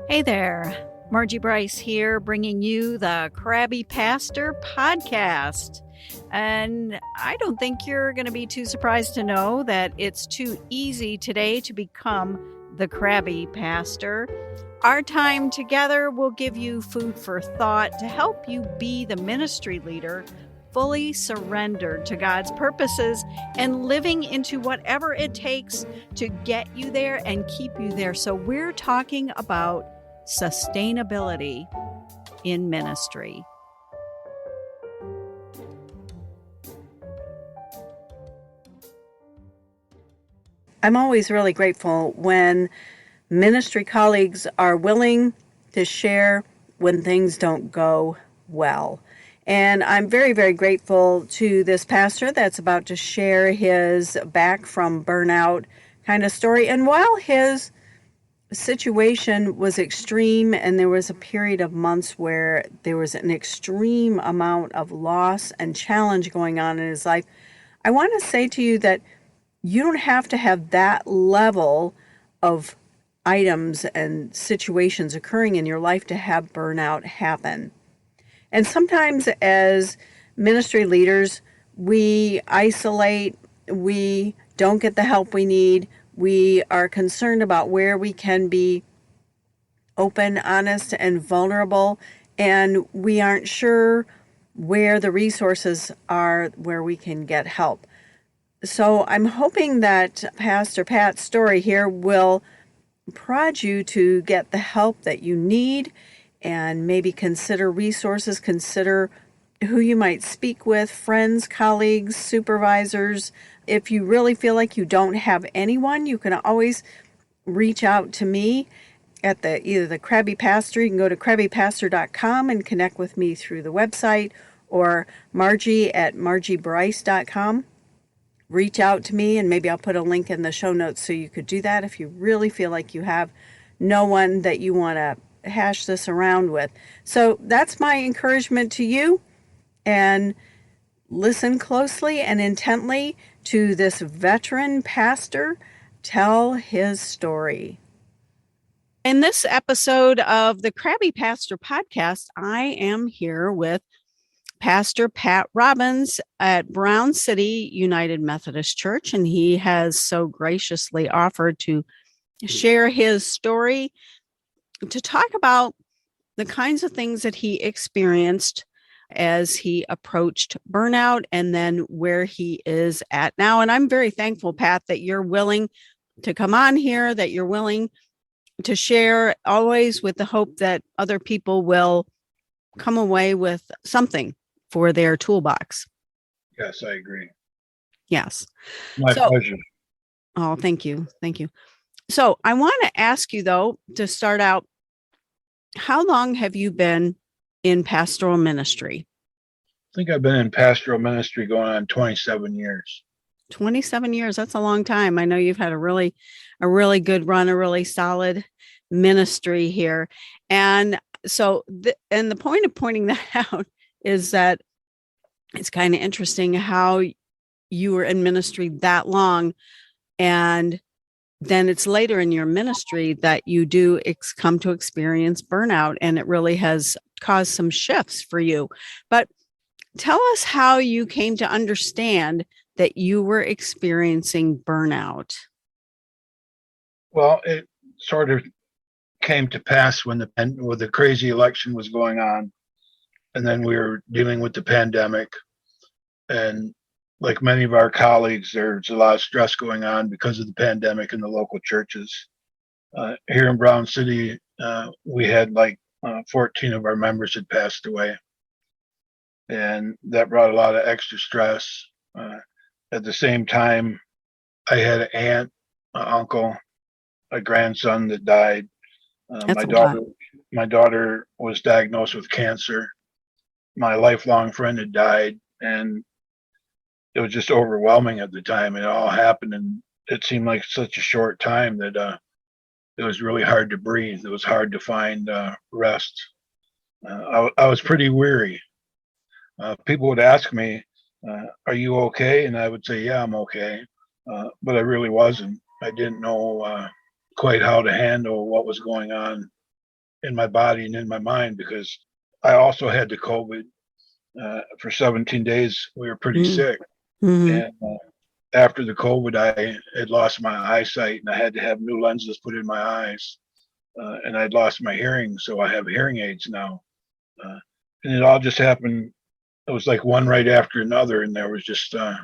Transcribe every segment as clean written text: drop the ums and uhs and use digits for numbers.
Hey there, Margie Bryce here, bringing you the Crabby Pastor podcast. And I don't think you're going to be too surprised to know that it's too easy today to become the Crabby Pastor. Our time together will give you food for thought to help you be the ministry leader fully surrendered to God's purposes and living into whatever it takes to get you there and keep you there. So we're talking about sustainability in ministry. I'm always really grateful when ministry colleagues are willing to share when things don't go well. And I'm very, very grateful to this pastor that's about to share his back from burnout kind of story. And while his situation was extreme and there was a period of months where there was an extreme amount of loss and challenge going on in his life, I want to say to you that you don't have to have that level of items and situations occurring in your life to have burnout happen. And sometimes as ministry leaders, we isolate, we don't get the help we need, we are concerned about where we can be open, honest, and vulnerable, and we aren't sure where the resources are where we can get help. So I'm hoping that Pastor Pat's story here will prod you to get the help that you need and maybe consider resources, consider who you might speak with, friends, colleagues, supervisors. If you really feel like you don't have anyone, you can always reach out to me at either the Crabby Pastor. You can go to crabbypastor.com and connect with me through the website, or Margie at margiebryce.com. Reach out to me, and maybe I'll put a link in the show notes so you could do that if you really feel like you have no one that you want to hash this around with. So that's my encouragement to you. And listen closely and intently to this veteran pastor tell his story. In this episode of the Crabby Pastor podcast, I am here with Pastor Pat Robbins at Brown City United Methodist Church, and he has so graciously offered to share his story, to talk about the kinds of things that he experienced as he approached burnout and then where he is at now. And I'm very thankful, Pat, that you're willing to come on here, that you're willing to share, always with the hope that other people will come away with something for their toolbox. Yes, I agree. Yes. My pleasure. Oh, thank you. Thank you. So I want to ask you, though, to start out, how long have you been in pastoral ministry? I think I've been in pastoral ministry going on 27 years. 27 years. That's a long time. I know you've had a really good run, a really solid ministry here. And so, and the point of pointing that out is that it's kind of interesting how you were in ministry that long, and then it's later in your ministry that you do come to experience burnout, and it really has caused some shifts for you. But tell us how you came to understand that you were experiencing burnout. Well, it sort of came to pass when the crazy election was going on, and then we were dealing with the pandemic. And like many of our colleagues, there's a lot of stress going on because of the pandemic in the local churches. Here in Brown City, we had 14 of our members had passed away. And that brought a lot of extra stress. At the same time, I had an aunt, an uncle, a grandson that died. My daughter was diagnosed with cancer. My lifelong friend had died, and it was just overwhelming at the time. It all happened, and it seemed like such a short time that it was really hard to breathe. It was hard to find rest. I was pretty weary. People would ask me, are you okay? And I would say, yeah, I'm okay. But I really wasn't. I didn't know quite how to handle what was going on in my body and in my mind, because I also had the COVID. For 17 days, we were pretty sick. Mm-hmm. And after the COVID, I had lost my eyesight and I had to have new lenses put in my eyes. And I'd lost my hearing, so I have hearing aids now. And it all just happened. It was like one right after another, and there was just I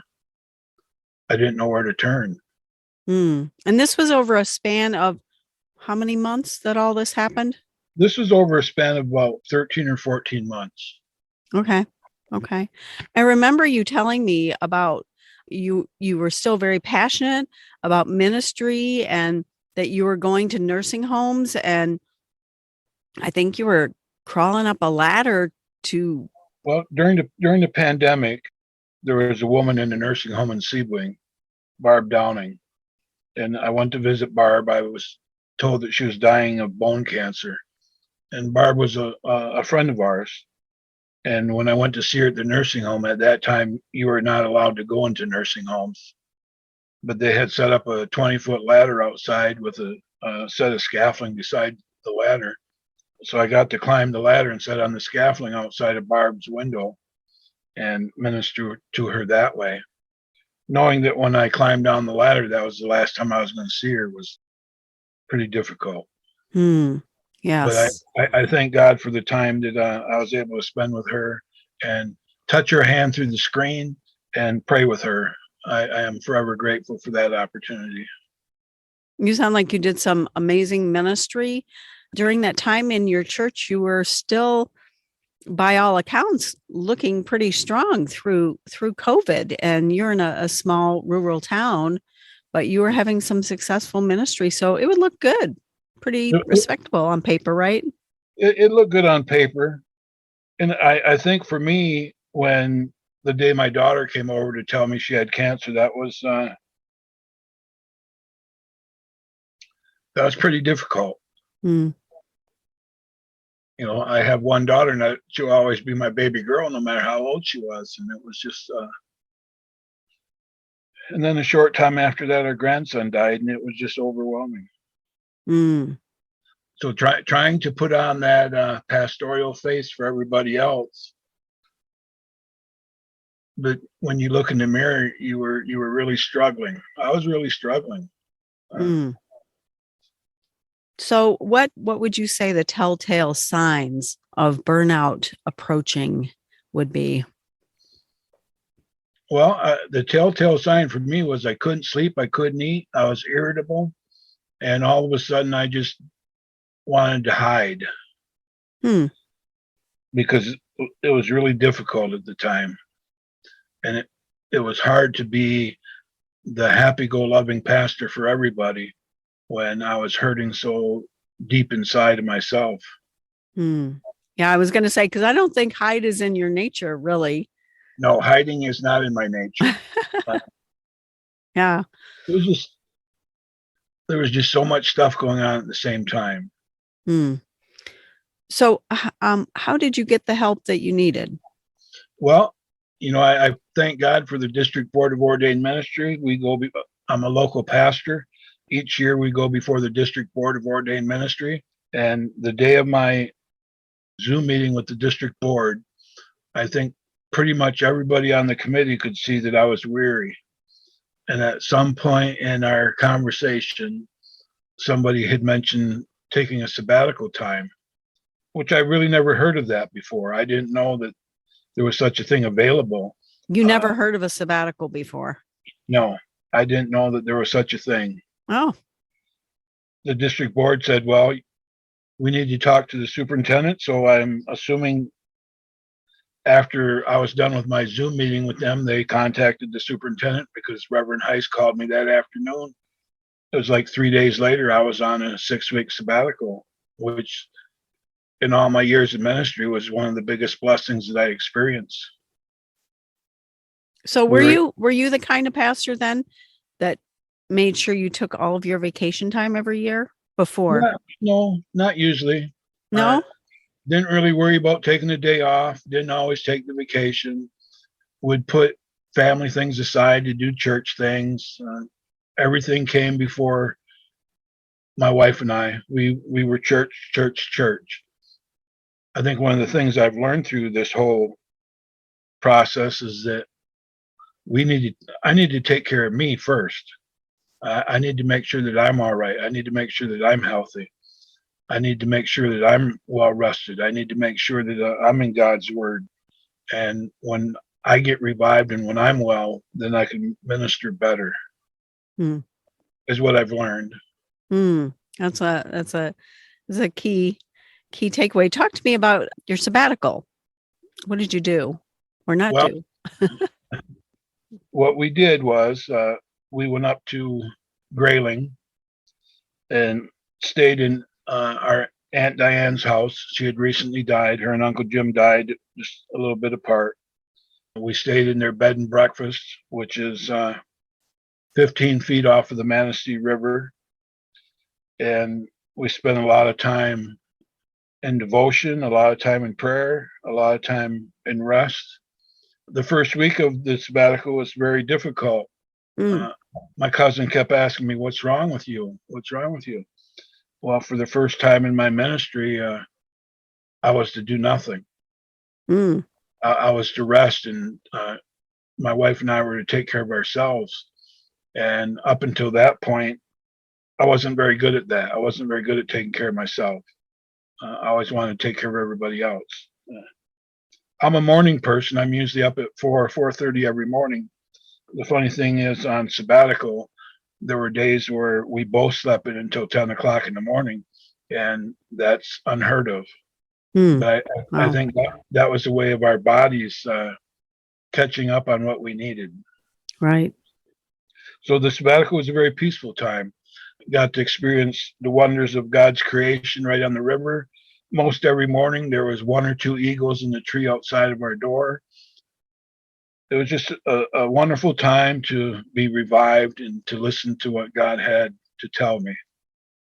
didn't know where to turn. Mm. And this was over a span of how many months that all this happened? This was over a span of about 13 or 14 months. Okay. Okay. I remember you telling me about you were still very passionate about ministry and that you were going to nursing homes, and I think you were crawling up a ladder to Well, during the pandemic, there was a woman in the nursing home in Sebring, Barb Downing, and I went to visit Barb. I was told that she was dying of bone cancer, and Barb was a friend of ours. And when I went to see her at the nursing home, at that time, you were not allowed to go into nursing homes, but they had set up a 20-foot ladder outside with a set of scaffolding beside the ladder. So I got to climb the ladder and sit on the scaffolding outside of Barb's window and minister to her that way, knowing that when I climbed down the ladder, that was the last time I was going to see her. Was pretty difficult. But yes. I thank God for the time that I was able to spend with her and touch her hand through the screen and pray with her. I am forever grateful for that opportunity. You sound like you did some amazing ministry during that time in your church. You were still, by all accounts, looking pretty strong through COVID, and you're in a small rural town, but you were having some successful ministry. So it would look good, pretty respectable on paper, right? It looked good on paper. And I think for me, when the day my daughter came over to tell me she had cancer, that was pretty difficult. Mm. You know, I have one daughter, and she'll always be my baby girl, no matter how old she was. And it was just, and then a short time after that, our grandson died, and it was just overwhelming. Mm. So trying to put on that pastoral face for everybody else, but when you look in the mirror, you were really struggling. I was really struggling. Mm. So what would you say the telltale signs of burnout approaching would be? Well, the telltale sign for me was I couldn't sleep, I couldn't eat, I was irritable, and all of a sudden I just wanted to hide because it was really difficult at the time, and it was hard to be the happy-go-loving pastor for everybody when I was hurting so deep inside of myself. Yeah, I was going to say, because I don't think hide is in your nature, really. No, hiding is not in my nature. Yeah. There was just so much stuff going on at the same time. So, how did you get the help that you needed? Well, you know, I thank God for the District Board of Ordained Ministry. I'm a local pastor. Each year we go before the District Board of Ordained Ministry. And the day of my Zoom meeting with the district board, I think pretty much everybody on the committee could see that I was weary. And at some point in our conversation, somebody had mentioned taking a sabbatical time, which I really never heard of that before. I didn't know that there was such a thing available. You never heard of a sabbatical before? No, I didn't know that there was such a thing. Oh. The district board said, well, we need to talk to the superintendent. So I'm assuming after I was done with my Zoom meeting with them, they contacted the superintendent, because Reverend Heiss called me that afternoon. It was like 3 days later, I was on a 6-week sabbatical, which in all my years of ministry was one of the biggest blessings that I experienced. So were you the kind of pastor then that made sure you took all of your vacation time every year before? No, not usually. No? Didn't really worry about taking the day off. Didn't always take the vacation. Would put family things aside to do church things. Everything came before my wife and we were church. I think one of the things I've learned through this whole process is that I need to take care of me first. I need to make sure that I'm all right. I need to make sure that I'm healthy. I need to make sure that I'm well rested. I need to make sure that I'm in God's word. And when I get revived and when I'm well, then I can minister better. Mm. Is what I've learned. That's a key takeaway. Talk to me about your sabbatical. What did you do or not do? What we did was we went up to Grayling and stayed in our Aunt Diane's house. She had recently died. Her and Uncle Jim died just a little bit apart. We stayed in their bed and breakfast, which is 15 feet off of the Manistee River. And we spent a lot of time in devotion, a lot of time in prayer, a lot of time in rest. The first week of the sabbatical was very difficult. My cousin kept asking me, "What's wrong with you? What's wrong with you?" Well, for the first time in my ministry, I was to do nothing. I was to rest, and my wife and I were to take care of ourselves. And up until that point, I wasn't very good at that. I wasn't very good at taking care of myself. I always wanted to take care of everybody else. I'm a morning person. I'm usually up at 4:30 every morning. The funny thing is, on sabbatical, there were days where we both slept in until 10 o'clock in the morning, and that's unheard of. But I think that was the way of our bodies catching up on what we needed. Right. So the sabbatical was a very peaceful time. Got to experience the wonders of God's creation right on the river. Most every morning there was one or two eagles in the tree outside of our door. It was just a wonderful time to be revived and to listen to what God had to tell me.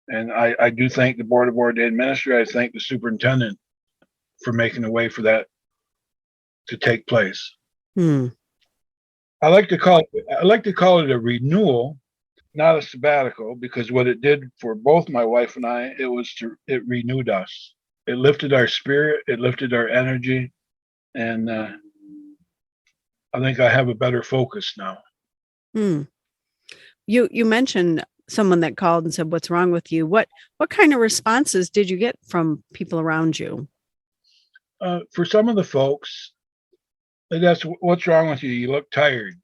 And I do thank the Board of Ordained Ministry. I thank the superintendent for making a way for that to take place. I like to call it a renewal, not a sabbatical, because what it did for both my wife and I, it renewed us. It lifted our spirit, it lifted our energy, and I think I have a better focus now. You mentioned someone that called and said, "What's wrong with you?" What kind of responses did you get from people around you? For some of the folks, they'd ask, "What's wrong with you? You look tired.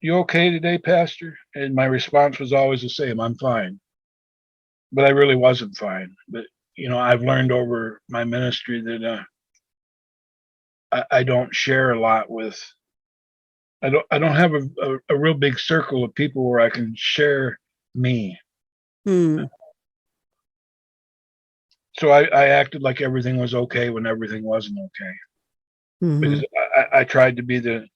You okay today, Pastor?" And my response was always the same: "I'm fine." But I really wasn't fine. But I've learned over my ministry that I don't share a lot with. I don't have a real big circle of people where I can share me. So I acted like everything was okay when everything wasn't okay. Because I tried to be the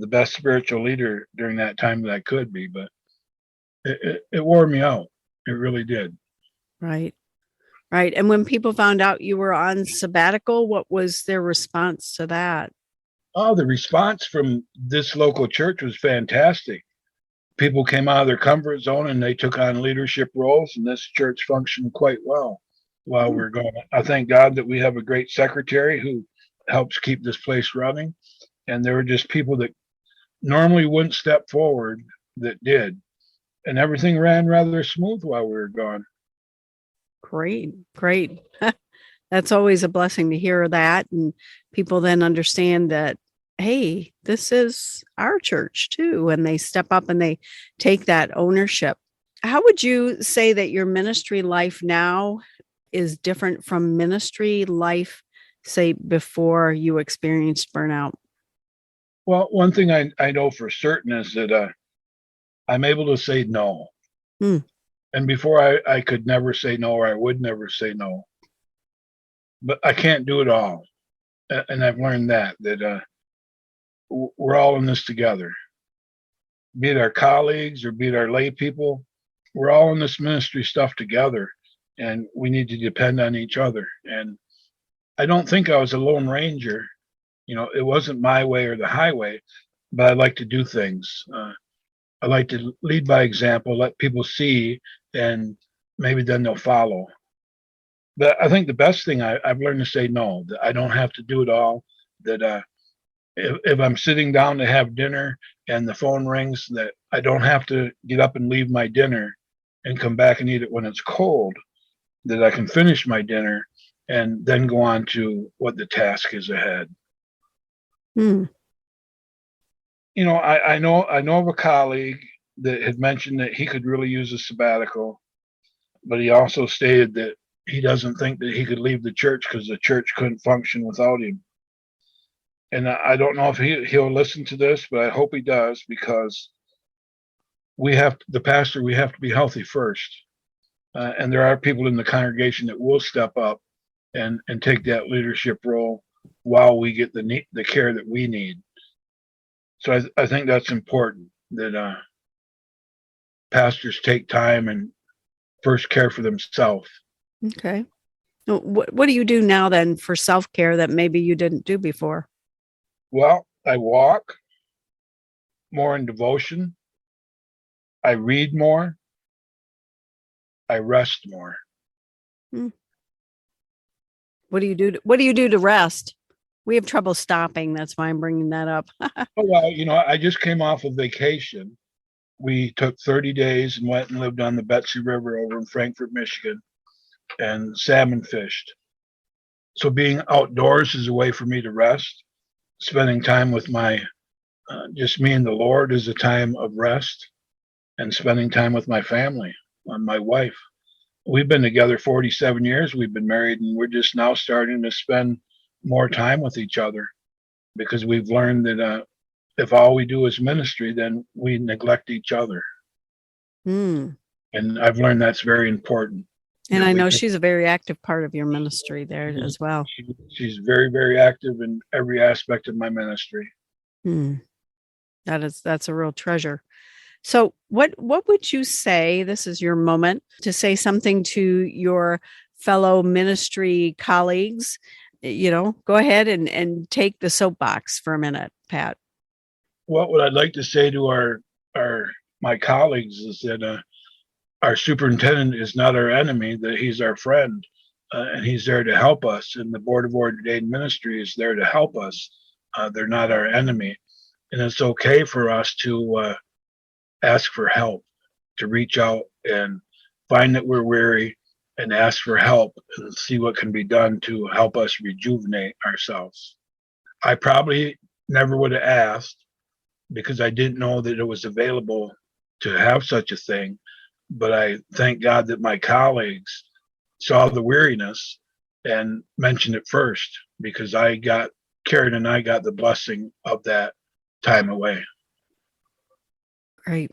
best spiritual leader during that time that I could be, but it wore me out. It really did. Right. And when people found out you were on sabbatical, what was their response to that? Oh, the response from this local church was fantastic. People came out of their comfort zone and they took on leadership roles, and this church functioned quite well while we're going. I thank God that we have a great secretary who helps keep this place running. And there were just people that normally wouldn't step forward that did. And everything ran rather smooth while we were gone. Great. That's always a blessing to hear that. And people then understand that, hey, this is our church too. And they step up and they take that ownership. How would you say that your ministry life now is different from ministry life, say, before you experienced burnout? Well, one thing I know for certain is that I'm able to say no. And before I could never say no, or I would never say no. But I can't do it all. And I've learned that we're all in this together. Be it our colleagues or be it our lay people, we're all in this ministry stuff together, and we need to depend on each other. And I don't think I was a lone ranger. It wasn't my way or the highway, but I like to do things. I like to lead by example, let people see, and maybe then they'll follow. But I think the best thing I've learned to say no, that I don't have to do it all. That if I'm sitting down to have dinner and the phone rings, that I don't have to get up and leave my dinner and come back and eat it when it's cold, that I can finish my dinner and then go on to what the task is ahead. Hmm. You know, I know of a colleague that had mentioned that he could really use a sabbatical, but he also stated that he doesn't think that he could leave the church because the church couldn't function without him. And I don't know if he'll listen to this, but I hope he does, because we have the pastor. We have to be healthy first, and there are people in the congregation that will step up and take that leadership role while we get the care that we need. So I think that's important, that pastors take time and first care for themselves. Okay. What do you do now then for self-care that maybe you didn't do before? Well, I walk more in devotion. I read more. I rest more. Hmm. What do you do? What do you do to rest? We have trouble stopping. That's why I'm bringing that up. Oh, well, you know, I just came off of vacation. We took 30 days and went and lived on the Betsy River over in Frankfort, Michigan, and salmon fished. So being outdoors is a way for me to rest. Spending time with just me and the Lord is a time of rest, and spending time with my family, my wife. We've been together 47 years. We've been married, and we're just now starting to spend more time with each other, because we've learned that if all we do is ministry, then we neglect each other. Hmm. And I've learned that's very important. And I know she's a very active part of your ministry there as well. She's very, very active in every aspect of my ministry. Hmm. That's a real treasure. So what would you say, this is your moment to say something to your fellow ministry colleagues? You know, go ahead and take the soapbox for a minute, Pat. Well, what I'd like to say to my colleagues is that our superintendent is not our enemy, that he's our friend, and he's there to help us. And the Board of Ordained Ministry is there to help us. They're not our enemy. And it's okay for us to ask for help, to reach out and find that we're weary and ask for help and see what can be done to help us rejuvenate ourselves. I probably never would have asked, because I didn't know that it was available to have such a thing. But I thank God that my colleagues saw the weariness and mentioned it first, because Karen and I got the blessing of that time away. Great.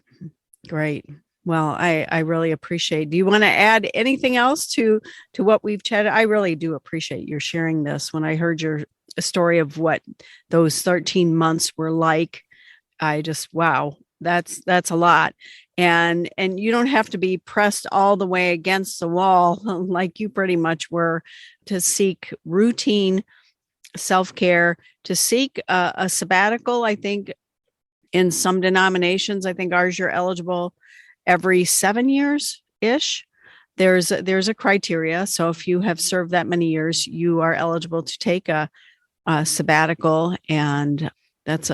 Well, I really appreciate. Do you want to add anything else to what we've chatted? I really do appreciate your sharing this. When I heard your story of what those 13 months were like, I just, wow, that's a lot. And you don't have to be pressed all the way against the wall like you pretty much were, to seek routine self-care, to seek a sabbatical. I think in some denominations, I think ours, you're eligible every 7 years ish. There's a criteria. So if you have served that many years, you are eligible to take a sabbatical. And that's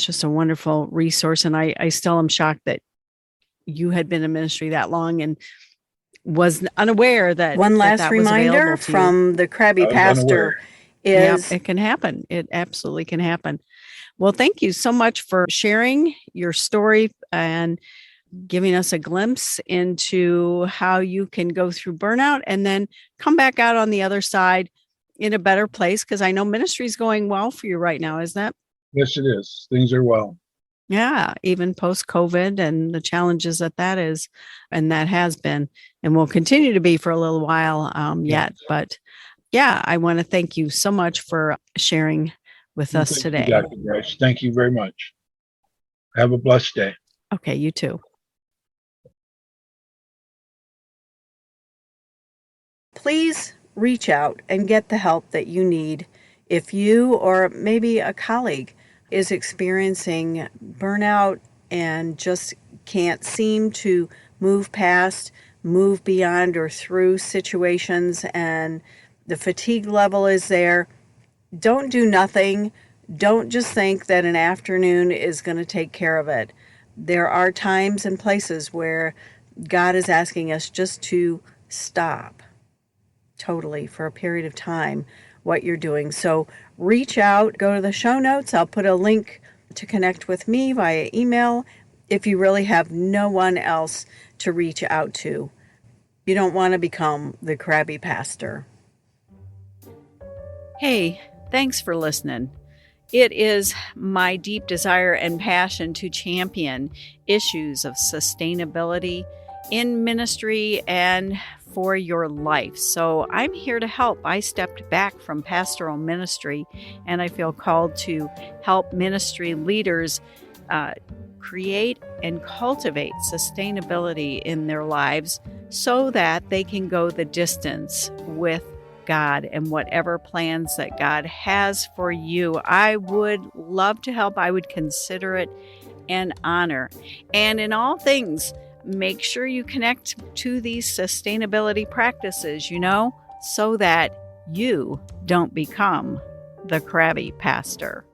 just a wonderful resource. And I still am shocked that you had been in ministry that long and was unaware that one last reminder from the crabby pastor is it can happen. It absolutely can happen. Well, thank you so much for sharing your story and giving us a glimpse into how you can go through burnout and then come back out on the other side in a better place. Because I know ministry is going well for you right now, isn't it? Yes, it is. Things are well. Yeah, even post-COVID and the challenges that is, and that has been, and will continue to be for a little while yet. But yeah, I want to thank you so much for sharing with us today. Dr. Bryce. Thank you very much. Have a blessed day. Okay, you too. Please reach out and get the help that you need if you or maybe a colleague is experiencing burnout and just can't seem to move past move beyond or through situations and the fatigue level is there, don't do nothing. Don't just think that an afternoon is going to take care of it. There are times and places where God is asking us just to stop totally for a period of time what you're doing. So reach out, go to the show notes. I'll put a link to connect with me via email if you really have no one else to reach out to. You don't want to become the crabby pastor. Hey, thanks for listening. It is my deep desire and passion to champion issues of sustainability in ministry and for your life. So I'm here to help. I stepped back from pastoral ministry and I feel called to help ministry leaders create and cultivate sustainability in their lives so that they can go the distance with God and whatever plans that God has for you. I would love to help. I would consider it an honor. And in all things, make sure you connect to these sustainability practices, so that you don't become the crabby pastor.